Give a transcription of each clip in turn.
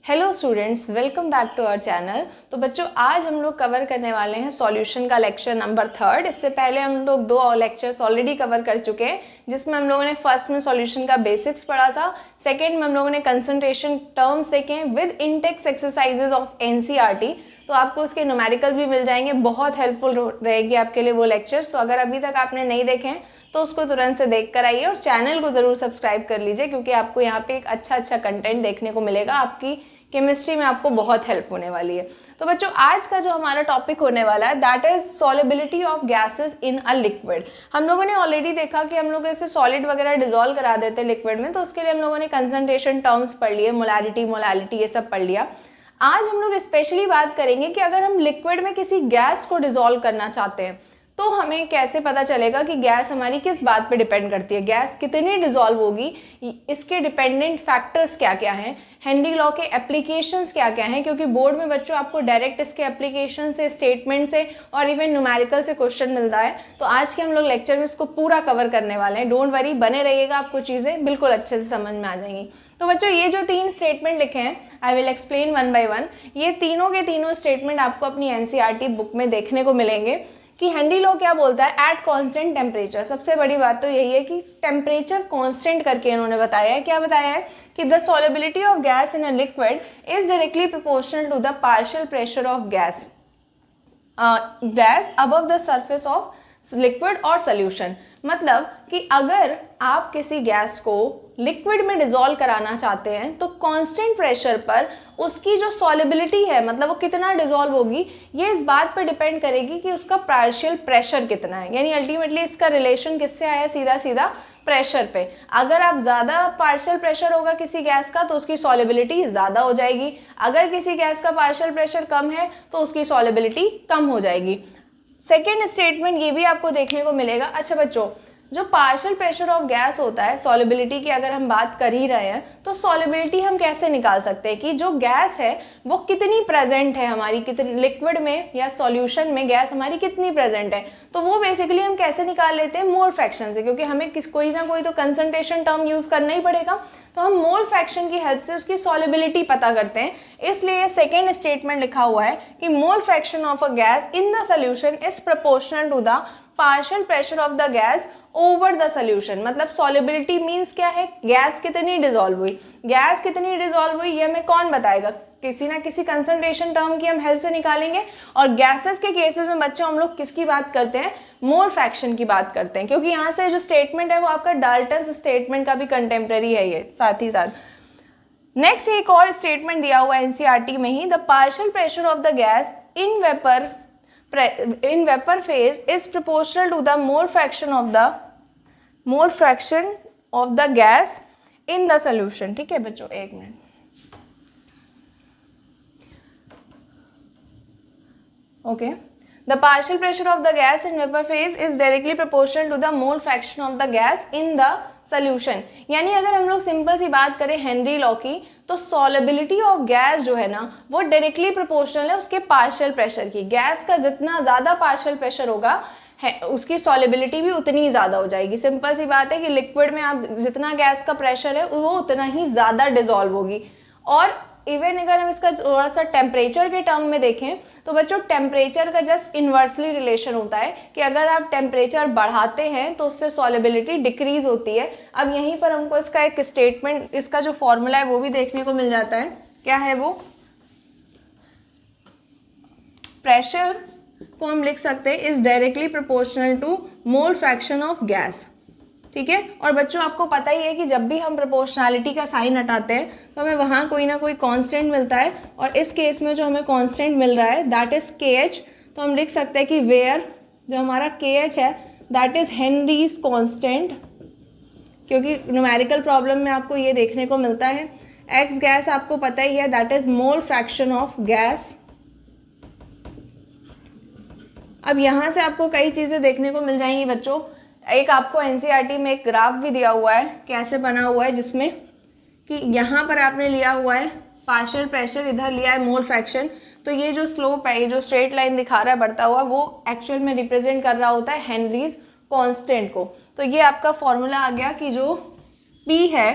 Hello students, welcome back to our channel. तो बच्चों, आज हम लोग कवर करने वाले हैं सॉल्यूशन का लेक्चर नंबर 3। इससे पहले हम लोग 2 लेक्चर्स ऑलरेडी कवर कर चुके हैं, जिसमें हम लोगों ने फर्स्ट में सॉल्यूशन का बेसिक्स पढ़ा था, सेकंड में हम लोगों ने कंसंट्रेशन टर्म्स देखे हैं with Intex exercises of NCERT. तो आपको उसके न्यूमेरिकल्स भी मिल जाएंगे, बहुत हेल्पफुल रहेगी आपके लिए वो लेक्चर्स। तो अगर अभी तक आपने नहीं देखे हैं तो उसको तुरंत से देख कर आइए और चैनल को ज़रूर सब्सक्राइब कर लीजिए, क्योंकि आपको यहाँ पे एक अच्छा कंटेंट देखने को मिलेगा। आपकी केमिस्ट्री में आपको बहुत हेल्प होने वाली है। तो बच्चों, आज का जो हमारा टॉपिक होने वाला है that is solubility of gases in a liquid. हम लोगों ने ऑलरेडी देखा कि हम लोग ऐसे सॉलिड वगैरह डिसॉल्व करा देते हैं लिक्विड में, तो उसके लिए हम लोगों ने कंसंट्रेशन टर्म्स पढ़ लिए, मोलारिटी ये सब पढ़ लिया। आज हम लोग स्पेशली बात करेंगे कि अगर हम लिक्विड में किसी गैस को डिसॉल्व करना चाहते हैं तो हमें कैसे पता चलेगा कि गैस हमारी किस बात पे डिपेंड करती है, गैस कितनी डिसॉल्व होगी, इसके डिपेंडेंट फैक्टर्स क्या क्या हैं, हेनरी लॉ के एप्लीकेशंस क्या क्या हैं, क्योंकि बोर्ड में बच्चों आपको डायरेक्ट इसके एप्लीकेशन से, स्टेटमेंट से और इवन न्यूमेरिकल से क्वेश्चन मिलता है। तो आज के हम लोग लेक्चर में इसको पूरा कवर करने वाले हैं। डोंट वरी, बने रहिएगा, आपको चीज़ें बिल्कुल अच्छे से समझ में आ जाएंगी। तो बच्चों, ये जो 3 स्टेटमेंट लिखे हैं, I will explain one by one. ये तीनों के तीनों स्टेटमेंट आपको अपनी एनसीईआरटी बुक में देखने को मिलेंगे कि हेनरी लॉ क्या बोलता है एट कांस्टेंट टेम्परेचर। सबसे बड़ी बात तो यही है कि टेम्परेचर कांस्टेंट करके इन्होंने बताया है। क्या बताया है कि the solubility of gas in a liquid is directly proportional to the partial pressure of gas above the surface of liquid और सोल्यूशन। मतलब कि अगर आप किसी गैस को लिक्विड में डिसॉल्व कराना चाहते हैं तो कांस्टेंट प्रेशर पर उसकी जो सॉल्युबिलिटी है, मतलब वो कितना डिसॉल्व होगी, ये इस बात पर डिपेंड करेगी कि उसका पार्शियल प्रेशर कितना है। यानी अल्टीमेटली इसका रिलेशन किससे आया, सीधा सीधा प्रेशर पे। अगर आप ज़्यादा पार्शियल प्रेशर होगा किसी गैस का तो उसकी सॉल्युबिलिटी ज़्यादा हो जाएगी, अगर किसी गैस का पार्शियल प्रेशर कम है तो उसकी सॉल्युबिलिटी कम हो जाएगी। सेकेंड स्टेटमेंट ये भी आपको देखने को मिलेगा। अच्छा बच्चों, जो पार्शियल प्रेशर ऑफ गैस होता है, सॉल्युबिलिटी की अगर हम बात कर ही रहे हैं तो सॉल्युबिलिटी हम कैसे निकाल सकते हैं कि जो गैस है वो कितनी प्रेजेंट है हमारी, कितनी लिक्विड में या सॉल्यूशन में गैस हमारी कितनी प्रेजेंट है। तो वो बेसिकली हम कैसे निकाल लेते हैं, मोल फ्रैक्शन से, क्योंकि हमें कोई ना कोई तो कंसंट्रेशन टर्म यूज करना ही पड़ेगा। तो हम मोल फ्रैक्शन की हेल्प से उसकी सॉल्युबिलिटी पता करते हैं। इसलिए सेकेंड स्टेटमेंट लिखा हुआ है कि mole fraction of a gas in the solution is proportional to the partial pressure of the gas over the solution. मतलब सॉल्युबिलिटी मीन्स क्या है, गैस कितनी डिसॉल्व हुई। गैस कितनी डिसॉल्व हुई ये हमें कौन बताएगा, किसी ना किसी कंसंट्रेशन टर्म की हम हेल्प से निकालेंगे। और गैसेस के केसेस में बच्चों हम लोग किसकी बात करते हैं, मोल फ्रैक्शन की बात करते हैं, क्योंकि यहाँ से जो स्टेटमेंट है वो आपका डाल्टन्स स्टेटमेंट का भी कंटेम्प्रेरी है ये साथ ही साथ। नेक्स्ट एक और स्टेटमेंट दिया हुआ है एनसीईआरटी में ही, the partial pressure of the gas in vapour phase is proportional to the mole fraction of the gas in the solution. ठीक है बच्चों, एक minute. Okay, the partial pressure of the gas in vapor phase is directly proportional to the mole fraction of the gas in the solution। यानी अगर हम लोग simple सी बात करें हेनरी लॉ की, तो सॉल्युबिलिटी ऑफ गैस जो है ना वो डायरेक्टली प्रोपोर्शनल है उसके पार्शियल प्रेशर की। गैस का जितना ज़्यादा पार्शियल प्रेशर होगा उसकी सॉल्युबिलिटी भी उतनी ज़्यादा हो जाएगी। सिंपल सी बात है कि लिक्विड में आप जितना गैस का प्रेशर है वो उतना ही ज़्यादा डिसॉल्व होगी। और इवन अगर हम इसका थोड़ा सा टेम्परेचर के टर्म में देखें तो बच्चों टेम्परेचर का जस्ट इन्वर्सली रिलेशन होता है कि अगर आप टेम्परेचर बढ़ाते हैं तो उससे सॉल्युबिलिटी डिक्रीज होती है। अब यहीं पर हमको इसका एक स्टेटमेंट, इसका जो फॉर्मूला है वो भी देखने को मिल जाता है। क्या है वो, प्रेशर को हम लिख सकते हैं is directly proportional to mole fraction of gas. ठीक है, और बच्चों आपको पता ही है कि जब भी हम प्रोपोर्शनैलिटी का साइन हटाते हैं तो हमें वहाँ कोई ना कोई कांस्टेंट मिलता है, और इस केस में जो हमें कांस्टेंट मिल रहा है दैट इज़ KH। तो हम लिख सकते हैं कि वेयर जो हमारा KH है दैट इज़ हेनरीज कांस्टेंट, क्योंकि न्यूमेरिकल प्रॉब्लम में आपको ये देखने को मिलता है। एक्स गैस आपको पता ही है that is mole fraction of gas. अब यहाँ से आपको कई चीज़ें देखने को मिल जाएंगी बच्चों। एक आपको एनसीईआरटी में एक ग्राफ भी दिया हुआ है, कैसे बना हुआ है, जिसमें कि यहाँ पर आपने लिया हुआ है पार्शियल प्रेशर, इधर लिया है मोल फ्रैक्शन। तो ये जो स्लोप है, ये जो स्ट्रेट लाइन दिखा रहा है बढ़ता हुआ, वो एक्चुअल में रिप्रेजेंट कर रहा होता है हेनरीज कांस्टेंट को। तो ये आपका फॉर्मूला आ गया कि जो P है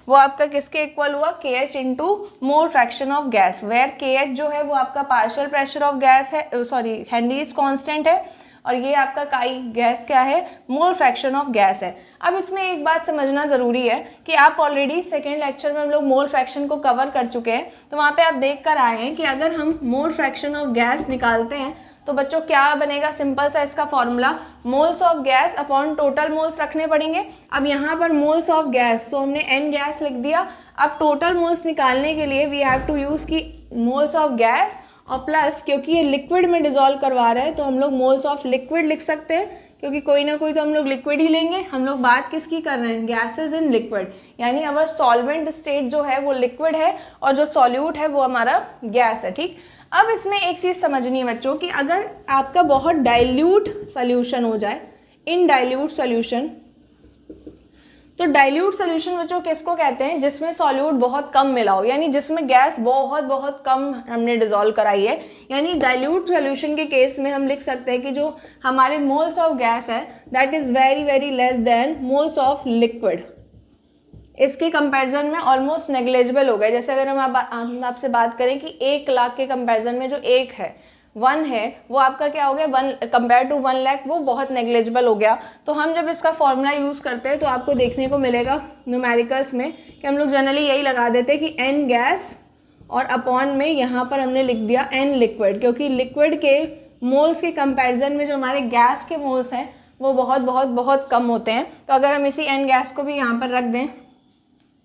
वो आपका किसके इक्वल हुआ, KH into mole fraction of gas, where KH जो है वो आपका पार्शियल प्रेशर ऑफ गैस है, सॉरी हेनरीज कांस्टेंट है, और ये आपका काई गैस क्या है, मोल फ्रैक्शन ऑफ गैस है। अब इसमें एक बात समझना ज़रूरी है कि आप ऑलरेडी सेकेंड लेक्चर में हम लोग मोल फ्रैक्शन को कवर कर चुके हैं, तो वहाँ पे आप देख कर आए हैं कि अगर हम मोल फ्रैक्शन ऑफ गैस निकालते हैं तो बच्चों क्या बनेगा, सिंपल सा इसका formula, moles of gas upon total moles रखने पड़ेंगे। अब यहाँ पर मोल्स ऑफ गैस, तो हमने N गैस लिख दिया। अब टोटल मोल्स निकालने के लिए वी हैव टू यूज़ की मोल्स ऑफ गैस और प्लस, क्योंकि ये लिक्विड में डिजोल्व करवा रहा है तो हम लोग मोल्स ऑफ लिक्विड लिख सकते हैं, क्योंकि कोई ना कोई तो हम लोग लिक्विड ही लेंगे। हम लोग बात किसकी कर रहे हैं, गैसेज इन लिक्विड, यानी अवर सॉल्वेंट स्टेट जो है वो लिक्विड है और जो सॉल्यूट है वो हमारा गैस है। ठीक, अब इसमें एक चीज़ समझनी है बच्चों कि अगर आपका बहुत डाइल्यूट सोल्यूशन हो जाए, इन डाइल्यूट सोल्यूशन, तो डाइल्यूट सोल्यूशन बच्चों किसको कहते हैं, जिसमें सॉल्यूट बहुत कम मिला हो, यानी जिसमें गैस बहुत बहुत कम हमने डिजोल्व कराई है। यानी डाइल्यूट सोल्यूशन के केस में हम लिख सकते हैं कि जो हमारे मोल्स ऑफ गैस है that is very very less than moles of liquid, इसके कंपैरिजन में ऑलमोस्ट नेग्लेजिबल हो गए। जैसे अगर हम आपसे बात करें कि 1 लाख के कंपैरिजन में जो 1 है, 1 है, वो आपका क्या हो गया, 1 कंपेयर टू 1 लाख, वो बहुत नेग्लेजिबल हो गया। तो हम जब इसका फॉर्मूला यूज़ करते हैं तो आपको देखने को मिलेगा न्यूमेरिकल्स में कि हम लोग जनरली यही लगा देते हैं कि N गैस और अपॉन में यहाँ पर हमने लिख दिया N लिक्विड, क्योंकि लिक्विड के मोल्स के कंपैरिजन में जो हमारे गैस के मोल्स हैं वो बहुत बहुत बहुत कम होते हैं। तो अगर हम इसी N गैस को भी यहाँ पर रख दें,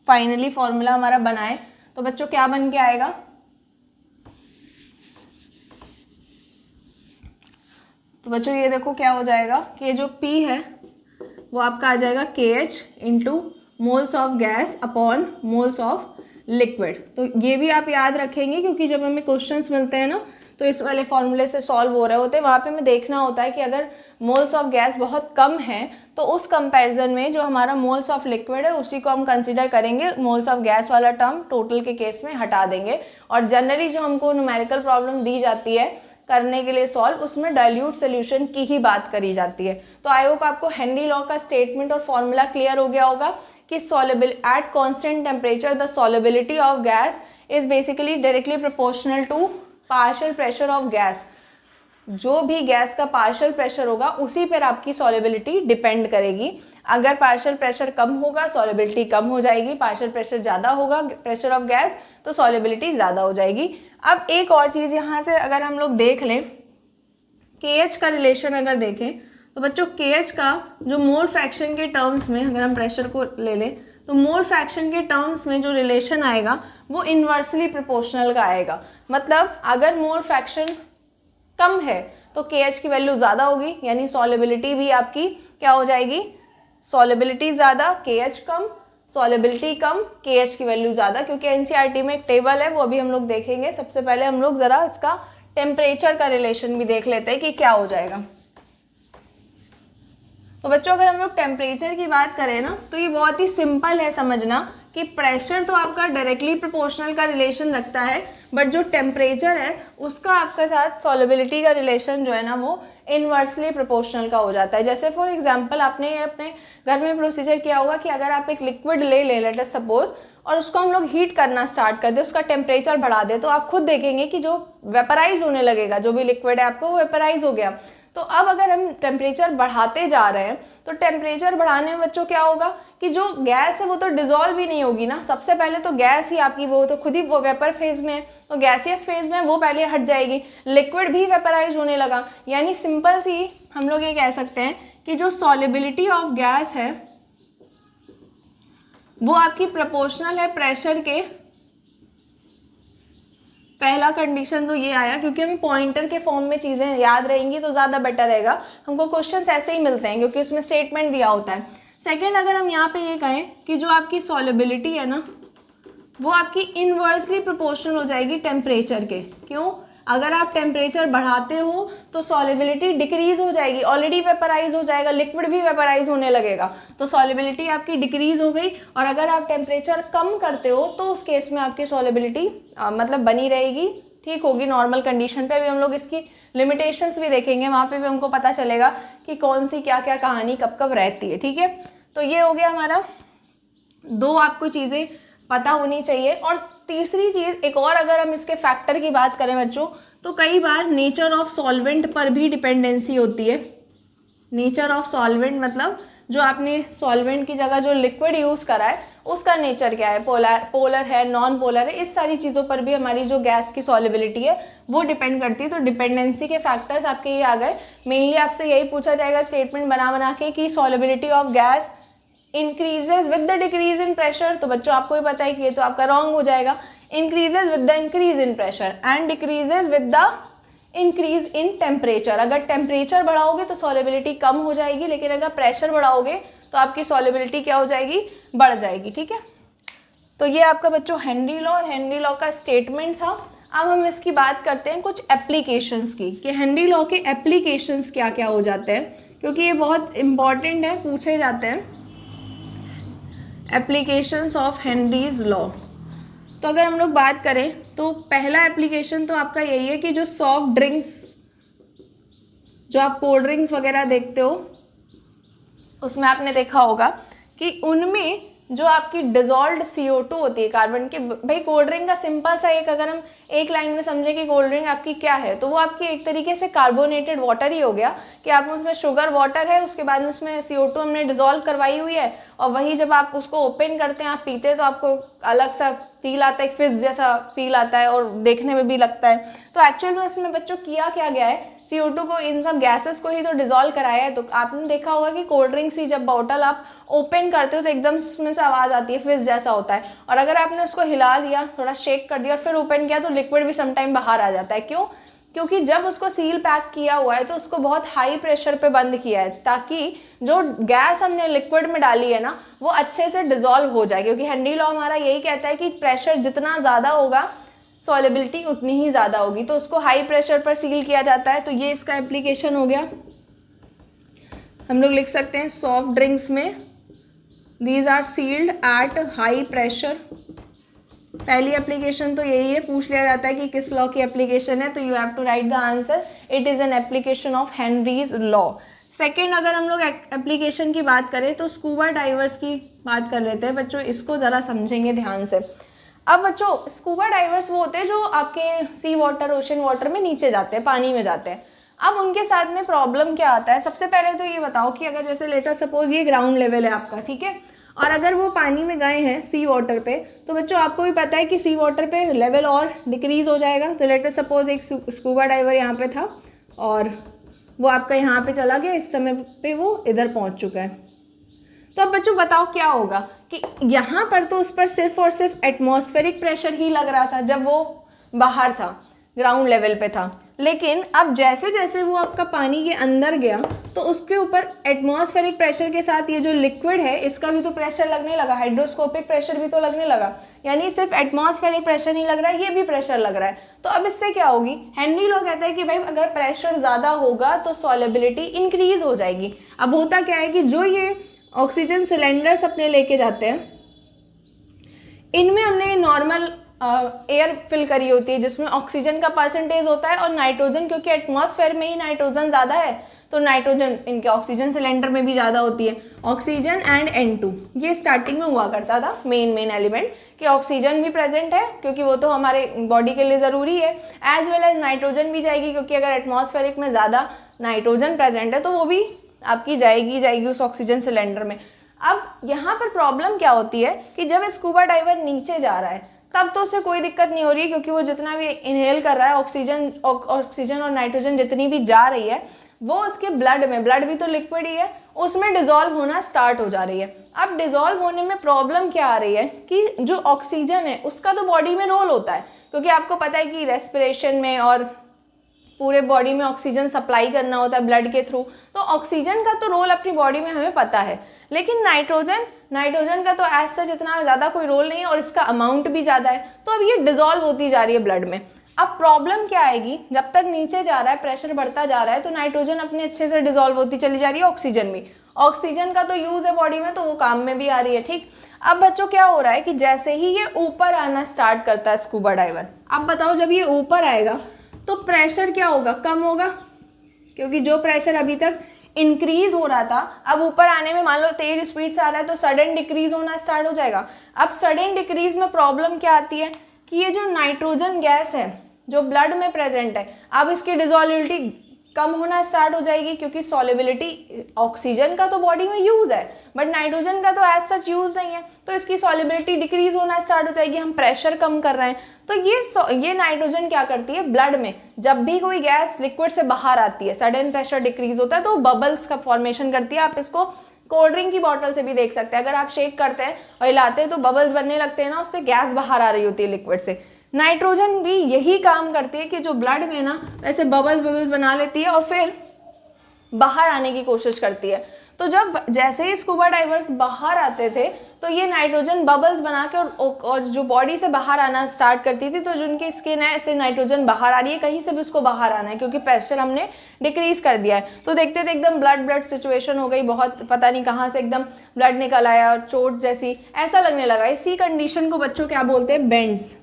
फाइनली फॉर्मूला हमारा बनाए, तो बच्चों क्या बन के आएगा, तो बच्चों ये देखो क्या हो जाएगा कि ये जो P है वो आपका आ जाएगा KH into moles of gas upon moles of liquid. तो ये भी आप याद रखेंगे, क्योंकि जब हमें क्वेश्चंस मिलते हैं ना तो इस वाले फॉर्मूले से सॉल्व हो रहे होते हैं, वहाँ पे हमें देखना होता है कि अगर मोल्स ऑफ गैस बहुत कम है तो उस कंपैरिजन में जो हमारा मोल्स ऑफ लिक्विड है उसी को हम कंसीडर करेंगे, मोल्स ऑफ गैस वाला टर्म टोटल के केस में हटा देंगे। और जनरली जो हमको न्यूमेरिकल प्रॉब्लम दी जाती है करने के लिए सॉल्व, उसमें डाइल्यूट सोल्यूशन की ही बात करी जाती है। तो आई होप आपको हेनरी लॉ का स्टेटमेंट और फॉर्मूला क्लियर हो गया होगा कि soluble at constant temperature the solubility of gas is basically directly proportional to partial pressure of gas. जो भी गैस का पार्शियल प्रेशर होगा उसी पर आपकी सॉल्युबिलिटी डिपेंड करेगी। अगर पार्शियल प्रेशर कम होगा सॉल्युबिलिटी कम हो जाएगी, पार्शियल प्रेशर ज़्यादा होगा प्रेशर ऑफ गैस तो सॉल्युबिलिटी ज़्यादा हो जाएगी। अब एक और चीज़ यहाँ से अगर हम लोग देख लें, KH का रिलेशन अगर देखें तो बच्चों KH का जो मोल फ्रैक्शन के टर्म्स में अगर हम प्रेशर को ले लें तो मोल फ्रैक्शन के टर्म्स में जो रिलेशन आएगा वो इन्वर्सली प्रोपोर्शनल का आएगा। मतलब अगर मोल फ्रैक्शन कम है तो KH की वैल्यू ज़्यादा होगी, यानी सॉल्युबिलिटी भी आपकी क्या हो जाएगी, सॉल्युबिलिटी ज़्यादा KH कम, सॉल्युबिलिटी कम KH की वैल्यू ज़्यादा। क्योंकि NCERT में एक टेबल है वो अभी हम लोग देखेंगे। सबसे पहले हम लोग ज़रा इसका टेम्परेचर का रिलेशन भी देख लेते हैं कि क्या हो जाएगा। तो बच्चों अगर हम लोग टेम्परेचर की बात करें ना तो ये बहुत ही सिंपल है समझना कि प्रेशर तो आपका डायरेक्टली प्रोपोर्शनल का रिलेशन रखता है, बट जो टेम्परेचर है उसका आपके साथ सॉल्युबिलिटी का रिलेशन जो है ना वो इन्वर्सली प्रोपोर्शनल का हो जाता है। जैसे फॉर एग्जांपल आपने अपने घर में प्रोसीजर किया होगा कि अगर आप एक लिक्विड ले लेट अस सपोज और उसको हम लोग हीट करना स्टार्ट कर दे, उसका टेम्परेचर बढ़ा दे, तो आप खुद देखेंगे कि जो वेपराइज होने लगेगा, जो भी लिक्विड है आपको वो वेपराइज हो गया। तो अब अगर हम टेम्परेचर बढ़ाते जा रहे हैं तो टेम्परेचर बढ़ाने में बच्चों क्या होगा कि जो गैस है वो तो डिजोल्व ही नहीं होगी ना। सबसे पहले तो गैस ही आपकी वो तो खुद ही वो वेपर फेज में है, तो गैसियस फेज में वो पहले हट जाएगी, लिक्विड भी वेपराइज होने लगा। यानी सिंपल सी हम लोग ये कह सकते हैं कि जो सॉल्युबिलिटी ऑफ गैस है वो आपकी प्रोपोर्शनल है प्रेशर के। पहला कंडीशन तो ये आया, क्योंकि हमें पॉइंटर के फॉर्म में चीज़ें याद रहेंगी तो ज़्यादा बेटर रहेगा। हमको क्वेश्चंस ऐसे ही मिलते हैं क्योंकि उसमें स्टेटमेंट दिया होता है। सेकंड, अगर हम यहाँ पे ये कहें कि जो आपकी सॉल्युबिलिटी है ना वो आपकी इनवर्सली प्रोपोर्शनल हो जाएगी टेम्परेचर के। क्यों? अगर आप टेम्परेचर बढ़ाते हो तो सॉल्युबिलिटी डिक्रीज हो जाएगी, ऑलरेडी वेपराइज हो जाएगा, लिक्विड भी वेपराइज होने लगेगा, तो सॉल्युबिलिटी आपकी डिक्रीज हो गई। और अगर आप टेम्परेचर कम करते हो तो उस केस में आपकी सॉल्युबिलिटी मतलब बनी रहेगी, ठीक होगी नॉर्मल कंडीशन पे। भी हम लोग इसकी लिमिटेशंस भी देखेंगे, वहाँ पे भी हमको पता चलेगा कि कौन सी क्या क्या कहानी कब कब रहती है। ठीक है, तो ये हो गया हमारा दो आपको चीज़ें पता होनी चाहिए। और तीसरी चीज़ एक और, अगर हम इसके फैक्टर की बात करें बच्चों, तो कई बार नेचर ऑफ सॉल्वेंट पर भी डिपेंडेंसी होती है। नेचर ऑफ सॉल्वेंट मतलब जो आपने सॉल्वेंट की जगह जो लिक्विड यूज़ करा है उसका नेचर क्या है, पोलर है, नॉन पोलर है, इस सारी चीज़ों पर भी हमारी जो गैस की सॉल्युबिलिटी है वो डिपेंड करती है। तो डिपेंडेंसी के फैक्टर्स आपके ये आ गए। मेनली आपसे यही पूछा जाएगा स्टेटमेंट बना के कि solubility of gas increases with the decrease in pressure. तो बच्चों आपको भी पता है कि ये तो आपका रॉन्ग हो जाएगा। Increases with the increase in pressure and decreases with the increase in temperature. अगर टेम्परेचर बढ़ाओगे तो सॉल्युबिलिटी कम हो जाएगी, लेकिन अगर प्रेशर बढ़ाओगे तो आपकी सॉल्युबिलिटी क्या हो जाएगी, बढ़ जाएगी। ठीक है, तो ये आपका बच्चों हेनरी लॉ और हेनरी लॉ का स्टेटमेंट था। अब हम इसकी बात करते हैं कुछ एप्लीकेशंस की, कि हेनरी लॉ के एप्लीकेशंस क्या क्या हो जाते हैं, क्योंकि ये बहुत इंपॉर्टेंट है, पूछे जाते हैं एप्लीकेशंस ऑफ हेनरीज लॉ। तो अगर हम लोग बात करें तो पहला एप्लीकेशन तो आपका यही है कि जो सॉफ्ट ड्रिंक्स, जो आप कोल्ड ड्रिंक्स वगैरह देखते हो उसमें आपने देखा होगा कि उनमें जो आपकी डिजॉल्व्ड CO2 होती है कार्बन के, भाई कोल्ड ड्रिंक का सिंपल सा एक, अगर हम एक लाइन में समझें कि कोल्ड ड्रिंक आपकी क्या है, तो वो आपकी एक तरीके से कार्बोनेटेड वाटर ही हो गया, कि आप उसमें शुगर वाटर है, उसके बाद में उसमें CO2 हमने डिजॉल्व करवाई हुई है, और वही जब आप उसको ओपन करते हैं, आप पीते हैं, तो आपको अलग सा फील आता है, फिज जैसा फील आता है और देखने में भी लगता है। तो एक्चुअल में इसमें बच्चों किया क्या गया है, CO2 को, इन सब गैसेस को ही तो डिजॉल्व कराया है। तो आपने देखा होगा कि कोल्ड ड्रिंक्स ही जब बॉटल आप ओपन करते हो तो एकदम उसमें से आवाज़ आती है, फिज जैसा होता है, और अगर आपने उसको हिला दिया, थोड़ा शेक कर दिया और फिर ओपन किया तो लिक्विड भी समटाइम बाहर आ जाता है। क्यों? क्योंकि जब उसको सील पैक किया हुआ है तो उसको बहुत हाई प्रेशर पे बंद किया है, ताकि जो गैस हमने लिक्विड में डाली है ना वो अच्छे से डिजॉल्व हो जाए। क्योंकि हेनरी लॉ हमारा यही कहता है कि प्रेशर जितना ज़्यादा होगा सॉल्युबिलिटी उतनी ही ज़्यादा होगी, तो उसको हाई प्रेशर पर सील किया जाता है। तो ये इसका एप्लीकेशन हो गया। हम लोग लिख सकते हैं सॉफ्ट ड्रिंक्स में these are sealed at high pressure. पहली एप्लीकेशन तो यही है, पूछ लिया जाता है कि किस लॉ की एप्लीकेशन है, तो you have to write the answer, it is an application of Henry's law. Second, अगर हम लोग एप्लीकेशन की बात करें तो स्कूबा डाइवर्स की बात कर लेते हैं बच्चों, इसको ज़रा समझेंगे ध्यान से। अब बच्चों स्कूबा डाइवर्स वो होते हैं जो आपके सी वाटर, ओशन वाटर में नीचे जाते हैं, पानी में जाते हैं। अब उनके साथ में प्रॉब्लम क्या आता है, सबसे पहले तो ये बताओ कि अगर जैसे लेटर सपोज ये ग्राउंड लेवल है आपका, ठीक है, और अगर वो पानी में गए हैं सी वाटर पे, तो बच्चों आपको भी पता है कि सी वाटर पे लेवल और डिक्रीज हो जाएगा। तो लेटर सपोज एक स्कूबा डाइवर यहाँ पे था और वो आपका यहाँ पे चला गया, इस समय पे वो इधर पहुँच चुका है। तो अब बच्चों बताओ क्या होगा कि यहाँ पर तो उस पर सिर्फ और सिर्फ एटमॉस्फेरिक प्रेशर ही लग रहा था जब वो बाहर था, ग्राउंड लेवल पे था, लेकिन अब जैसे जैसे वो आपका पानी के अंदर गया तो उसके ऊपर एटमॉस्फेरिक प्रेशर के साथ ये जो लिक्विड है इसका भी तो प्रेशर लगने लगा, हाइड्रोस्कोपिक प्रेशर भी तो लगने लगा, यानी सिर्फ एटमॉस्फेरिक प्रेशर नहीं लग रहा है, ये भी प्रेशर लग रहा है। तो अब इससे क्या होगी, हेनरी लॉ कहता है कि भाई अगर प्रेशर ज़्यादा होगा तो सॉल्युबिलिटी इंक्रीज हो जाएगी। अब होता क्या है कि जो ये ऑक्सीजन सिलेंडर्स अपने लेके जाते हैं, इनमें हमने नॉर्मल एयर फिल करी होती है जिसमें ऑक्सीजन का परसेंटेज होता है और नाइट्रोजन, क्योंकि एटमॉस्फेयर में ही नाइट्रोजन ज़्यादा है तो नाइट्रोजन इनके ऑक्सीजन सिलेंडर में भी ज़्यादा होती है। ऑक्सीजन एंड N2 ये स्टार्टिंग में हुआ करता था मेन एलिमेंट, कि ऑक्सीजन भी प्रेजेंट है क्योंकि वो तो हमारे बॉडी के लिए ज़रूरी है, एज वेल एज नाइट्रोजन भी जाएगी, क्योंकि अगर एटमॉस्फेरिक में ज़्यादा नाइट्रोजन प्रेजेंट है तो वो भी आपकी जाएगी उस ऑक्सीजन सिलेंडर में। अब यहाँ पर प्रॉब्लम क्या होती है कि जब स्कूबा डाइवर नीचे जा रहा है तब तो उसे कोई दिक्कत नहीं हो रही है, क्योंकि वो जितना भी इनहेल कर रहा है ऑक्सीजन और नाइट्रोजन जितनी भी जा रही है वो उसके ब्लड में, ब्लड भी तो लिक्विड ही है, उसमें डिजॉल्व होना स्टार्ट हो जा रही है। अब डिजॉल्व होने में प्रॉब्लम क्या आ रही है कि जो ऑक्सीजन है उसका तो बॉडी में रोल होता है, क्योंकि आपको पता है कि रेस्पिरेशन में और पूरे बॉडी में ऑक्सीजन सप्लाई करना होता है ब्लड के थ्रू, तो ऑक्सीजन का तो रोल अपनी बॉडी में हमें पता है, लेकिन नाइट्रोजन का तो एज सच इतना ज़्यादा कोई रोल नहीं है और इसका अमाउंट भी ज़्यादा है, तो अब ये डिजॉल्व होती जा रही है ब्लड में। अब प्रॉब्लम क्या आएगी, जब तक नीचे जा रहा है प्रेशर बढ़ता जा रहा है तो नाइट्रोजन अपने अच्छे से डिजॉल्व होती चली जा रही है, ऑक्सीजन भी, ऑक्सीजन का तो यूज़ है बॉडी में तो वो काम में भी आ रही है। ठीक, अब बच्चों क्या हो रहा है कि जैसे ही ये ऊपर आना स्टार्ट करता है स्कूबा डाइवर, अब बताओ जब ये ऊपर आएगा तो प्रेशर क्या होगा, कम होगा, क्योंकि जो प्रेशर अभी तक इंक्रीज हो रहा था, अब ऊपर आने में मान लो तेज स्पीड से आ रहा है तो सडन डिक्रीज होना स्टार्ट हो जाएगा। अब सडन डिक्रीज में प्रॉब्लम क्या आती है कि ये जो नाइट्रोजन गैस है जो ब्लड में प्रेजेंट है, अब इसकी डिजोल्बिलिटी कम होना स्टार्ट हो जाएगी, क्योंकि सॉल्युबिलिटी ऑक्सीजन का तो बॉडी में यूज है बट नाइट्रोजन का तो एज सच यूज नहीं है, तो इसकी सॉल्युबिलिटी डिक्रीज होना स्टार्ट हो जाएगी। हम प्रेशर कम कर रहे हैं तो ये नाइट्रोजन क्या करती है ब्लड में, जब भी कोई गैस लिक्विड से बाहर आती है सडन प्रेशर डिक्रीज होता है तो बबल्स का फॉर्मेशन करती है। आप इसको कोल्ड ड्रिंक की बॉटल से भी देख सकते हैं, अगर आप शेक करते हैं और हिलाते हैं तो बबल्स बनने लगते हैं ना, उससे गैस बाहर आ रही होती है लिक्विड से। नाइट्रोजन भी यही काम करती है कि जो ब्लड में ना ऐसे बबल्स बना लेती है और फिर बाहर आने की कोशिश करती है। तो जब जैसे ही स्कूबा डाइवर्स बाहर आते थे तो ये नाइट्रोजन बबल्स बना के और जो बॉडी से बाहर आना स्टार्ट करती थी, तो जो उनकी स्किन है ऐसे नाइट्रोजन बाहर आ रही है, कहीं से भी उसको बाहर आना है क्योंकि प्रेशर हमने डिक्रीज कर दिया है। तो देखते थे एकदम ब्लड सिचुएशन हो गई, बहुत पता नहीं कहाँ से एकदम ब्लड निकल आया और चोट जैसी ऐसा लगने लगा। इसी कंडीशन को बच्चों क्या बोलते हैं, बेंड्स।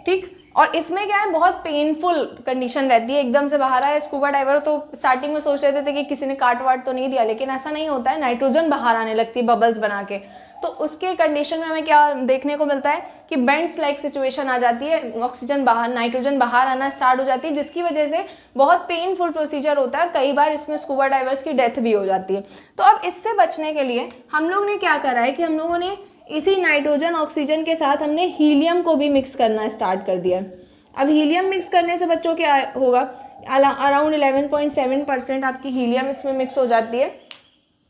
ठीक, और इसमें क्या है बहुत पेनफुल कंडीशन रहती है, एकदम से बाहर आया स्कूबा डाइवर तो स्टार्टिंग में सोच लेते थे कि किसी ने काट वाट तो नहीं दिया, लेकिन ऐसा नहीं होता है, नाइट्रोजन बाहर आने लगती है बबल्स बना के। तो उसके कंडीशन में हमें क्या देखने को मिलता है कि बेंड्स लाइक सिचुएशन आ जाती है, ऑक्सीजन बाहर नाइट्रोजन बाहर आना स्टार्ट हो जाती है, जिसकी वजह से बहुत पेनफुल प्रोसीजर होता है और कई बार इसमें स्कूबा डाइवर्स की डेथ भी हो जाती है। तो अब इससे बचने के लिए हम लोग ने क्या करा है कि हम लोगों ने इसी नाइट्रोजन ऑक्सीजन के साथ हमने हीलियम को भी मिक्स करना स्टार्ट कर दिया है। अब हीलियम मिक्स करने से बच्चों क्या होगा, अराउंड 11.7% आपकी हीलियम इसमें मिक्स हो जाती है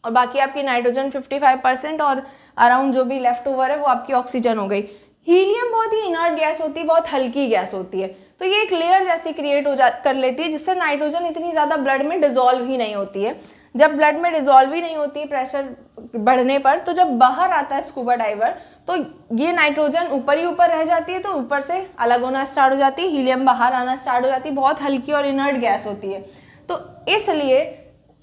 और बाकी आपकी नाइट्रोजन 55% और अराउंड जो भी लेफ्ट ओवर है वो आपकी ऑक्सीजन हो गई। हीलियम बहुत ही इनर्ट गैस होती है, बहुत हल्की गैस होती है, तो ये एक लेयर जैसी क्रिएट कर लेती है जिससे नाइट्रोजन इतनी ज़्यादा ब्लड में डिजोल्व ही नहीं होती है। जब ब्लड में डिजोल्व ही नहीं होती है प्रेशर बढ़ने पर, तो जब बाहर आता है स्कूबा डाइवर तो ये नाइट्रोजन ऊपर ही ऊपर रह जाती है, तो ऊपर से अलग होना स्टार्ट हो जाती है, हीलियम बाहर आना स्टार्ट हो जाती है, बहुत हल्की और इनर्ट गैस होती है। तो इसलिए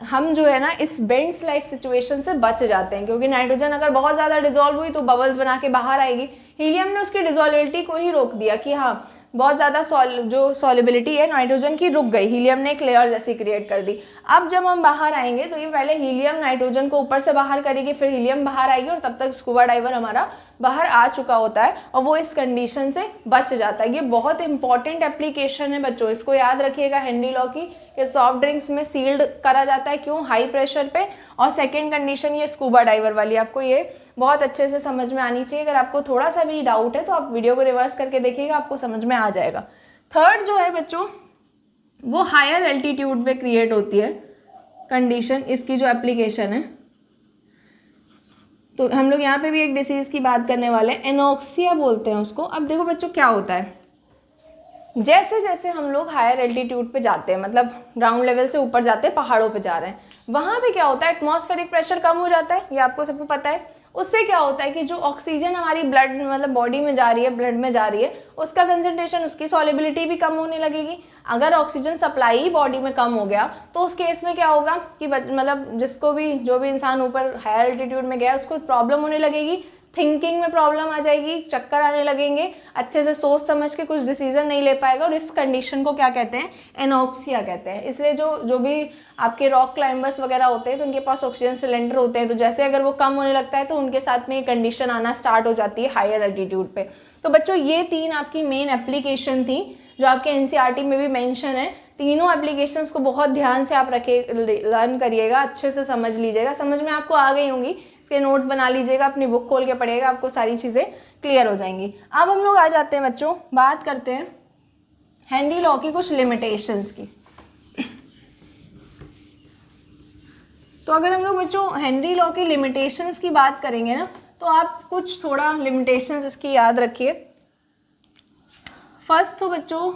हम जो है ना इस बेंड्स लाइक सिचुएशन से बच जाते हैं, क्योंकि नाइट्रोजन अगर बहुत ज़्यादा डिजोल्व हुई तो बबल्स बना के बाहर आएगी। हीलियम ने उसकी डिजोल्बिलिटी को ही रोक दिया कि हाँ बहुत ज़्यादा जो सॉल्युबिलिटी है नाइट्रोजन की रुक गई, हीलियम ने एक लेयर जैसी क्रिएट कर दी। अब जब हम बाहर आएंगे तो ये पहले हीलियम नाइट्रोजन को ऊपर से बाहर करेगी, फिर हीलियम बाहर आएगी और तब तक स्कूबा डाइवर हमारा बाहर आ चुका होता है और वो इस कंडीशन से बच जाता है। ये बहुत इंपॉर्टेंट एप्लीकेशन है बच्चों, इसको याद रखिएगा हेनरी लॉ की, कि सॉफ्ट ड्रिंक्स में सील्ड करा जाता है, क्यों, हाई प्रेशर पे। और सेकेंड कंडीशन ये स्कूबा डाइवर वाली, आपको ये बहुत अच्छे से समझ में आनी चाहिए। अगर आपको थोड़ा सा भी डाउट है तो आप वीडियो को रिवर्स करके देखिएगा, आपको समझ में आ जाएगा। थर्ड जो है बच्चों वो हायर एल्टीट्यूड पे क्रिएट होती है कंडीशन, इसकी जो एप्लीकेशन है। तो हम लोग यहाँ पे भी एक डिसीज़ की बात करने वाले हैं, एनोक्सिया बोलते हैं उसको। अब देखो बच्चों क्या होता है, जैसे जैसे हम लोग हायर एल्टीट्यूड पे जाते हैं, मतलब ग्राउंड लेवल से ऊपर जाते हैं, पहाड़ों पे जा रहे हैं, वहाँ पे क्या होता है एटमॉस्फेरिक प्रेशर कम हो जाता है, ये आपको सबको पता है। उससे क्या होता है कि जो ऑक्सीजन हमारी ब्लड मतलब बॉडी में जा रही है, ब्लड में जा रही है, उसका कंसंट्रेशन, उसकी सॉल्युबिलिटी भी कम होने लगेगी। अगर ऑक्सीजन सप्लाई ही बॉडी में कम हो गया तो उस केस में क्या होगा कि मतलब जो भी इंसान ऊपर हायर एल्टीट्यूड में गया उसको प्रॉब्लम होने लगेगी, थिंकिंग में प्रॉब्लम आ जाएगी, चक्कर आने लगेंगे, अच्छे से सोच समझ के कुछ डिसीजन नहीं ले पाएगा, और इस कंडीशन को क्या कहते हैं, एनोक्सिया कहते हैं। इसलिए जो भी आपके रॉक क्लाइंबर्स वगैरह होते हैं तो उनके पास ऑक्सीजन सिलेंडर होते हैं, तो जैसे अगर वो कम होने लगता है तो उनके साथ में ये कंडीशन आना स्टार्ट हो जाती है हायर एल्टीट्यूड पे। तो बच्चों ये 3 आपकी मेन एप्लीकेशन थी जो आपके एनसीईआरटी में भी मेंशन है। तीनों एप्लीकेशंस को बहुत ध्यान से आप लर्न करिएगा, अच्छे से समझ लीजिएगा, समझ में आपको आ गई होंगी, इसके नोट्स बना लीजिएगा, अपनी बुक खोल के पढ़िएगा, आपको सारी चीज़ें क्लियर हो जाएंगी। अब हम लोग आ जाते हैं बच्चों, बात करते हैं हेनरी लॉ की कुछ लिमिटेशंस की। तो अगर हम लोग बच्चों हेनरी लॉ की लिमिटेशंस की बात करेंगे ना, तो आप कुछ थोड़ा लिमिटेशंस इसकी याद रखिए। फर्स्ट तो बच्चों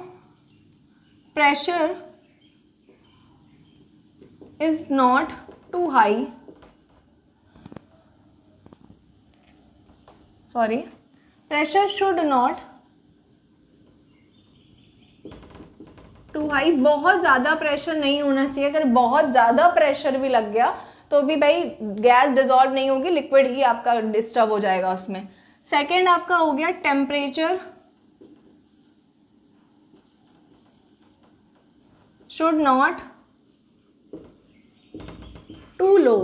pressure is not too high, pressure should not too high, बहुत ज़्यादा प्रेशर नहीं होना चाहिए। अगर बहुत ज़्यादा प्रेशर भी लग गया तो भी भाई गैस डिजोल्व नहीं होगी, लिक्विड ही आपका डिस्टर्ब हो जाएगा उसमें। सेकेंड आपका हो गया temperature should not too low.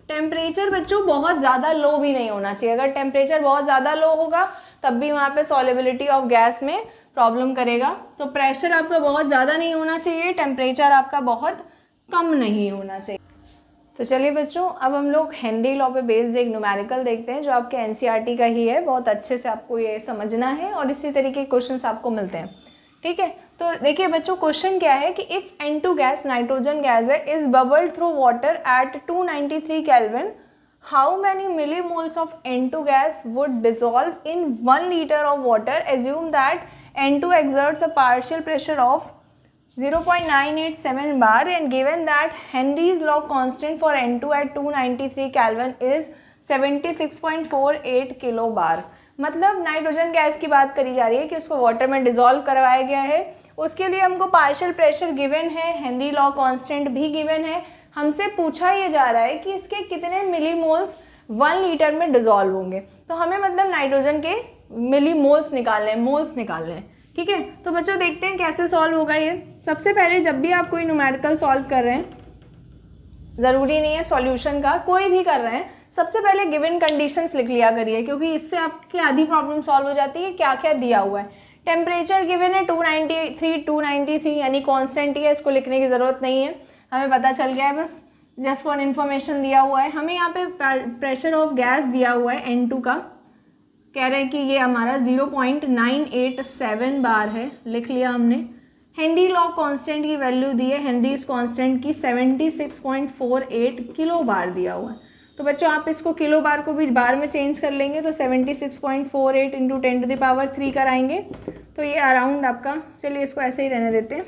Temperature बच्चों बहुत ज़्यादा लो भी नहीं होना चाहिए। अगर टेम्परेचर बहुत ज़्यादा लो होगा तब भी वहाँ पे सॉल्युबिलिटी ऑफ गैस में प्रॉब्लम करेगा। तो प्रेशर आपका बहुत ज़्यादा नहीं होना चाहिए, टेम्परेचर आपका बहुत कम नहीं होना चाहिए। तो चलिए बच्चों, अब हम लोग हेनरी लॉ पे बेस्ड एक न्यूमेरिकल देखते हैं जो आपके एनसीईआरटी का ही है। बहुत अच्छे से आपको ये समझना है और इसी तरीके के क्वेश्चंस आपको मिलते हैं। ठीक है, तो देखिए बच्चों, क्वेश्चन क्या है कि if N2 gas, nitrogen gas है, is bubbled through water at 293 kelvin, how many millimoles of N2 gas would dissolve in 1 litre of water? Assume that N2 exerts a partial pressure of 0.987 bar and given that Henry's law constant for N2 at 293 Kelvin is 76.48 kilo बार। मतलब nitrogen gas की बात करी जा रही है कि उसको water में डिसॉल्व करवाया गया है, उसके लिए हमको पार्शियल प्रेशर गिवन है, हेनरी लॉ कांस्टेंट भी गिवन है। हमसे पूछा ये जा रहा है कि इसके कितने मिलीमोल्स 1 लीटर में डिसॉल्व होंगे। तो हमें मतलब नाइट्रोजन के मिलीमोल्स निकालने हैं, मोल्स निकालने हैं। ठीक है, तो बच्चों देखते हैं कैसे सॉल्व होगा ये। सबसे पहले जब भी आप कोई न्यूमेरिकल सॉल्व कर रहे हैं, ज़रूरी नहीं है सॉल्यूशन का, कोई भी कर रहे हैं, सबसे पहले गिवन कंडीशंस लिख लिया करिए, क्योंकि इससे आपकी आधी प्रॉब्लम सॉल्व हो जाती है। क्या क्या दिया हुआ है, टेम्परेचर गिवन है 293 यानी कॉन्स्टेंट ही है, इसको लिखने की ज़रूरत नहीं है, हमें पता चल गया है, बस जस्ट फॉर इन्फॉर्मेशन दिया हुआ है। हमें यहाँ पे प्रेशर ऑफ गैस दिया हुआ है N2 का, कह रहे हैं कि ये हमारा 0.987 बार है, लिख लिया हमने। हेनरी लॉ कांस्टेंट की वैल्यू दी है, हेनरीज कांस्टेंट की 76.48 किलो बार दिया हुआ है। तो बच्चों आप इसको किलो बार को भी बार में चेंज कर लेंगे तो 76.48 इंटू 10⁻³ कराएंगे, तो ये अराउंड आपका, चलिए इसको ऐसे ही रहने देते हैं।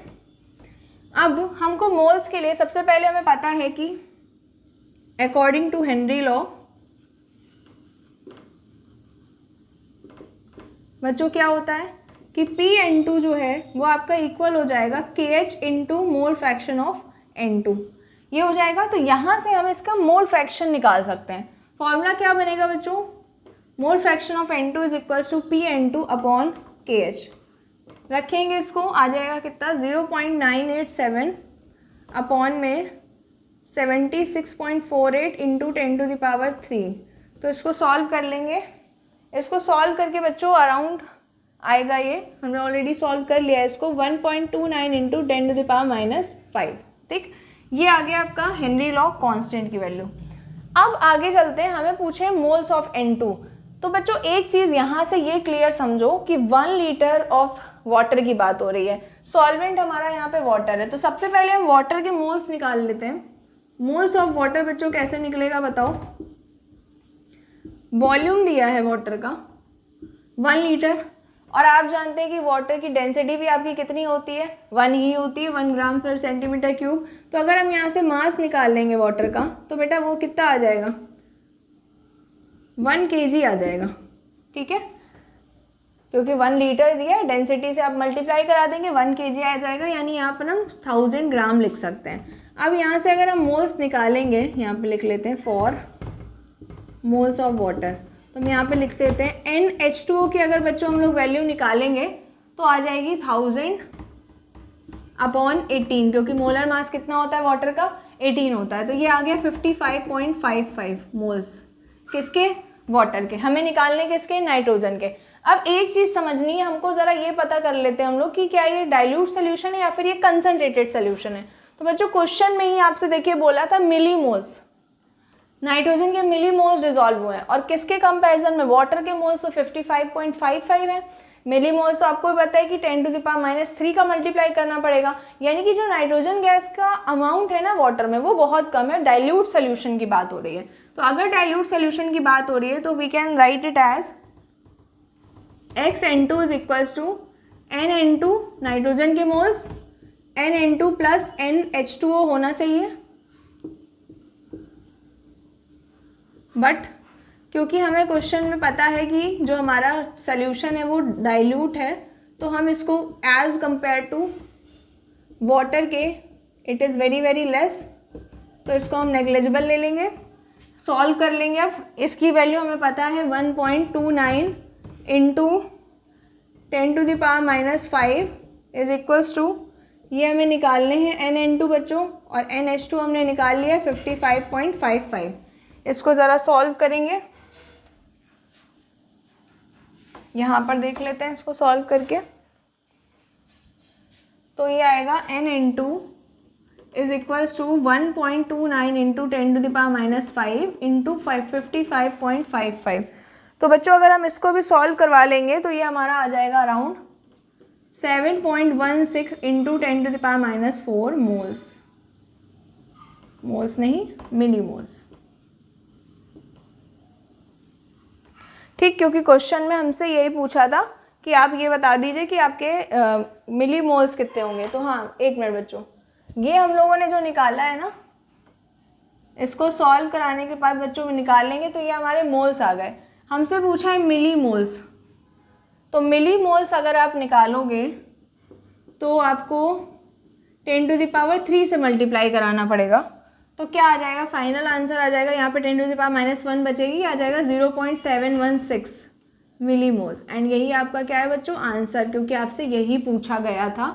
अब हमको मोल्स के लिए सबसे पहले हमें पता है कि अकॉर्डिंग टू हेनरी लॉ बच्चों क्या होता है कि Pn2 जो है वो आपका इक्वल हो जाएगा KH into mole fraction of N2, ये हो जाएगा। तो यहाँ से हम इसका मोल फ्रैक्शन निकाल सकते हैं। फॉर्मूला क्या बनेगा बच्चों, mole fraction of N2 is equals to Pn2 upon KH। रखेंगे इसको, आ जाएगा कितना 0.987 अपॉन में 76.48 इंटू 10⁻³ तो इसको सॉल्व कर लेंगे। इसको सॉल्व करके बच्चों अराउंड आएगा, ये हमने ऑलरेडी सॉल्व कर लिया है इसको, 1.29 इंटू 10⁻⁵। ठीक, ये आ गया आपका हेनरी लॉ कांस्टेंट की वैल्यू। अब आगे चलते हैं, हमें पूछे मोल्स ऑफ N2। तो बच्चों एक चीज़ यहाँ से ये क्लियर समझो कि 1 लीटर ऑफ वाटर की बात हो रही है, सॉल्वेंट हमारा यहाँ पे वाटर है, तो सबसे पहले हम वाटर के मोल्स निकाल लेते हैं। मोल्स ऑफ वाटर बच्चों कैसे निकलेगा बताओ, वॉल्यूम दिया है वाटर का 1 लीटर, और आप जानते हैं कि वाटर की डेंसिटी भी आपकी कितनी होती है, 1 ही होती है, 1 ग्राम पर सेंटीमीटर क्यूब। तो अगर हम यहाँ से मास निकाल लेंगे वाटर का तो बेटा वो कितना आ जाएगा, 1 kg आ जाएगा। ठीक है, क्योंकि 1 लीटर दिया है, डेंसिटी से आप मल्टीप्लाई करा देंगे, 1 kg आ जाएगा, यानी यहाँ पर हम 1000 ग्राम लिख सकते हैं। अब यहाँ से अगर हम मोल्स निकालेंगे, यहाँ पे लिख लेते हैं फॉर मोल्स ऑफ वाटर, तो हम यहाँ पे लिख देते हैं NH2O की अगर बच्चों हम लोग वैल्यू निकालेंगे तो आ जाएगी 1000 अपॉन 18, क्योंकि मोलर मास कितना होता है वाटर का, 18 होता है, तो ये आ गया 55.55 मोल्स किसके, वाटर के। हमें निकालने किसके, नाइट्रोजन के। अब एक चीज़ समझनी है हमको, ज़रा ये पता कर लेते हैं हम लोग कि क्या ये डाइल्यूट सोल्यूशन है या फिर ये कंसनट्रेटेड सोल्यूशन है। तो बच्चों क्वेश्चन में ही आपसे देखिए बोला था मिलीमोल्स, नाइट्रोजन के मिलीमोल्स डिसॉल्व हुए हैं, और किसके कंपैरिजन में, वाटर के मोल्स तो 55.55 है, मिलीमोल्स तो आपको भी पता है कि 10⁻³ का मल्टीप्लाई करना पड़ेगा, यानी कि जो नाइट्रोजन गैस का अमाउंट है ना वाटर में वो बहुत कम है। डाइल्यूट सोल्यूशन की बात हो रही है, तो अगर डाइल्यूट सोल्यूशन की बात हो रही है तो we can write it as XN2 is equals to NN2 nitrogen के मोल्स, NN2 प्लस NH2O होना चाहिए, बट क्योंकि हमें क्वेश्चन में पता है कि जो हमारा सोल्यूशन है वो डाइल्यूट है, तो हम इसको एज कंपेयर टू वाटर के it is very very less, तो इसको हम नेग्लिजिबल ले लेंगे, सॉल्व कर लेंगे। अब इसकी वैल्यू हमें पता है 1.29 इंटू 10⁻⁵ इज इक्वल्स टू, ये हमें निकालने हैं NN2 बच्चों और NH2 हमने निकाल लिया 55.55। इसको ज़रा सॉल्व करेंगे, यहाँ पर देख लेते हैं इसको सॉल्व करके। तो ये आएगा N(N2) is equals to 1.29 into 10⁻⁻5 into 55.55। तो बच्चों अगर हम इसको भी सॉल्व करवा लेंगे तो ये हमारा आ जाएगा अराउंड 7.16 इंटू 10⁻⁴ मोल्स, मोल्स नहीं मिली मोल्स। ठीक, क्योंकि क्वेश्चन में हमसे यही पूछा था कि आप ये बता दीजिए कि आपके मिली मोल्स कितने होंगे। तो हाँ, एक मिनट बच्चों, ये हम लोगों ने जो निकाला है ना, इसको सॉल्व कराने के बाद बच्चों में निकाल लेंगे तो ये हमारे मोल्स आ गए। हमसे पूछा है मिली मोल्स, तो मिली मोल्स अगर आप निकालोगे तो आपको 10⁻³ से मल्टीप्लाई कराना पड़ेगा। तो क्या आ जाएगा, फाइनल आंसर आ जाएगा, यहाँ पे 10⁻⁻1 बचेगी, आ जाएगा 0.716 मिली मोल्स। एंड यही आपका क्या है बच्चों, आंसर, क्योंकि आपसे यही पूछा गया था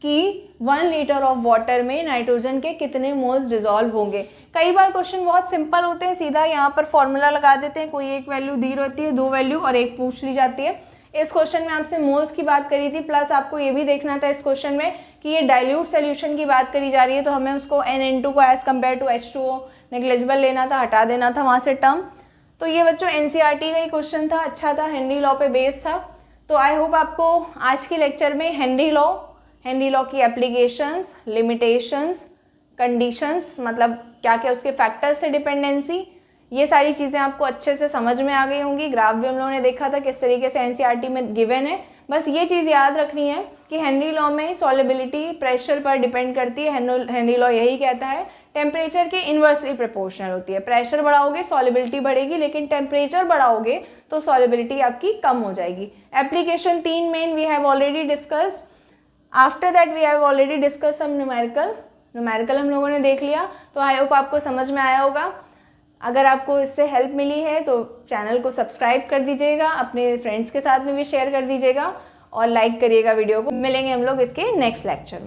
कि 1 लीटर ऑफ वाटर में नाइट्रोजन के कितने मोल्स डिजॉल्व होंगे। कई बार क्वेश्चन बहुत सिंपल होते हैं, सीधा यहाँ पर फॉर्मूला लगा देते हैं, कोई एक वैल्यू दी रहती है, 2 वैल्यू और एक पूछ ली जाती है। इस क्वेश्चन में आपसे मोल्स की बात करी थी, प्लस आपको ये भी देखना था इस क्वेश्चन में कि ये डाइल्यूट सोल्यूशन की बात करी जा रही है, तो हमें उसको NN2 को as compare to H2O negligible लेना था, हटा देना था वहाँ से टर्म। तो ये बच्चों NCERT का ही क्वेश्चन था, अच्छा था, हेनरी लॉ पे बेस्ड था। तो आई होप आपको आज के लेक्चर में हेनरी लॉ की एप्लीकेशंस, लिमिटेशंस, कंडीशंस, मतलब क्या क्या उसके फैक्टर्स थे, डिपेंडेंसी, ये सारी चीज़ें आपको अच्छे से समझ में आ गई होंगी। ग्राफ भी हम लोगों ने देखा था किस तरीके से NCERT में गिवन है। बस ये चीज़ याद रखनी है कि हेनरी लॉ में सॉल्युबिलिटी प्रेशर पर डिपेंड करती है। हेनरी लॉ यही कहता है टेम्परेचर के इन्वर्सली प्रोपोर्शनल होती है। प्रेशर बढ़ाओगे सॉल्युबिलिटी बढ़ेगी, लेकिन टेम्परेचर बढ़ाओगे तो सॉल्युबिलिटी आपकी कम हो जाएगी। एप्लीकेशन 3 मेन we have already discussed. After that we have already discuss some numerical हम लोगों ने देख लिया। तो आई होप आपको समझ में आया होगा। अगर आपको इससे हेल्प मिली है तो चैनल को सब्सक्राइब कर दीजिएगा, अपने फ्रेंड्स के साथ में भी शेयर कर दीजिएगा और लाइक करिएगा वीडियो को। मिलेंगे हम लोग इसके नेक्स्ट लेक्चर में।